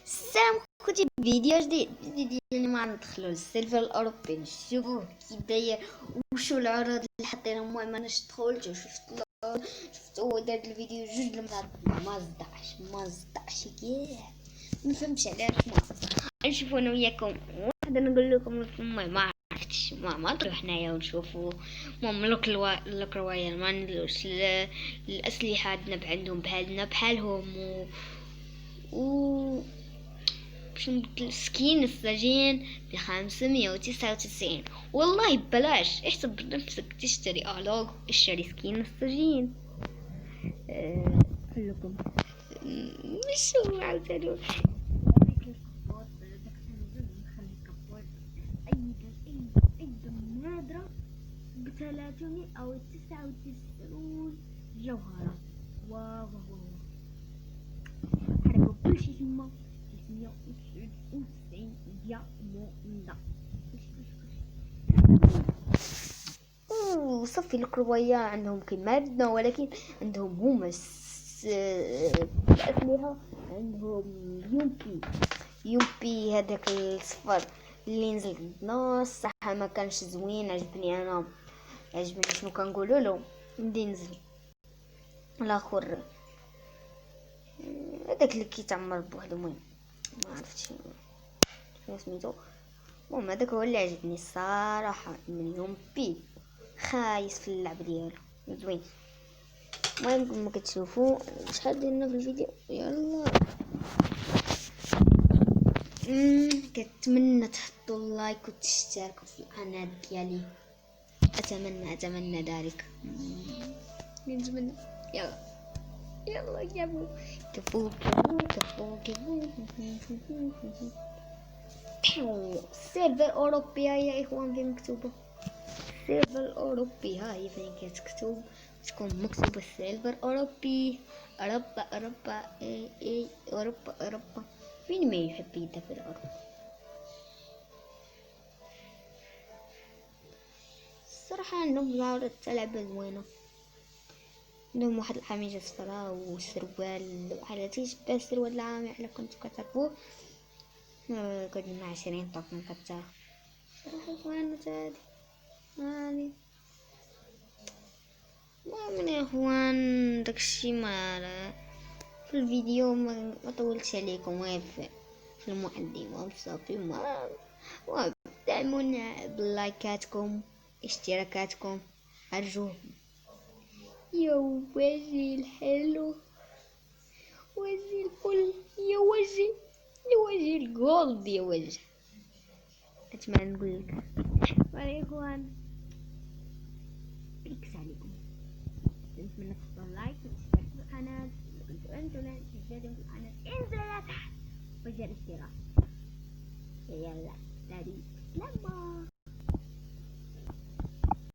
السلام خوتي، فيديو جديد ديالنا ما ندخلو للسيرفر الاوروبي نشوفوه كي داير وشو العروض اللي حاطين. المهم انا دخلت شفت هو دار الفيديو جوج المرات ما صدعش كاع ما فهمتش علاش ما نشوفو انا وياكم واحد نقول لكم. المهم ما عرفتش ما نروح حنايا ونشوفو. المهم لوك رواية ما ندلوش الاسلحه عندنا عندهم بحالهم و باش نبدل سكين السجين ب599 والله ببلاش. احسب بنفسك تشتري الوغ اشتري سكين السجين. لكم مش هو عاوتاني نادرة ب399 جوهرة. واو حرقوا كل شي تما 399 دياموندا. صافي الكروية عندهم كيما عندنا، ولكن عندهم هما الأسلحة. عندهم يومبي هذاك الصفر اللي نزل عندنا الصراحة ما كانش زوين. عجبني شنو كنقولوا له ندي نزل الاخر هذاك اللي كيتعمر بوحدو. المهم ما عرفتش شنو سميتو. المهم هذاك هو اللي عجبني الصراحه من يومبي، خايس في اللعب ديالو زوين. المهم كما كتشوفوا شحال درنا في الفيديو. يلا كنتمنى تحطوا اللايك وتشتركوا في القناه ديالي. اتمنى ذلك. نتمنى. يلا كفو سيرفر اوروبي يا اخوان. فين مكتوبه سيرفر اوروبي؟ ها هي فين كتكتب، تكون مكتوبه سيرفر اوروبي. اوروبا اي اوروبا. مين ما يحب يدافع اوروبا؟ الصراحه عندهم لعبه زوينه. عندهم واحد القميجة صفراء وسروال على تيشبه السروال العامي على كنت كتعرفوه. قد مع 20 طقم كتار صراحة زوينة هادي. المهم يا اخوان داكشي ما في الفيديو ما طولتش عليكم غير في المقدمة وصافي. ما دعمونا بلايكاتكم اشتراكاتكم ارجوه. يا وجهي الحلو، وجهي الفل، يا وجهي الجولد، يا وجه. اتمنى نقول لك يا اخوان بيكس عليكم. نتمنى تحطوا لايك وتشتركوا في القناه. انتوا لا تشتركوا في القناه انزلوا تحت وجه الاشتراك. يلا سلام.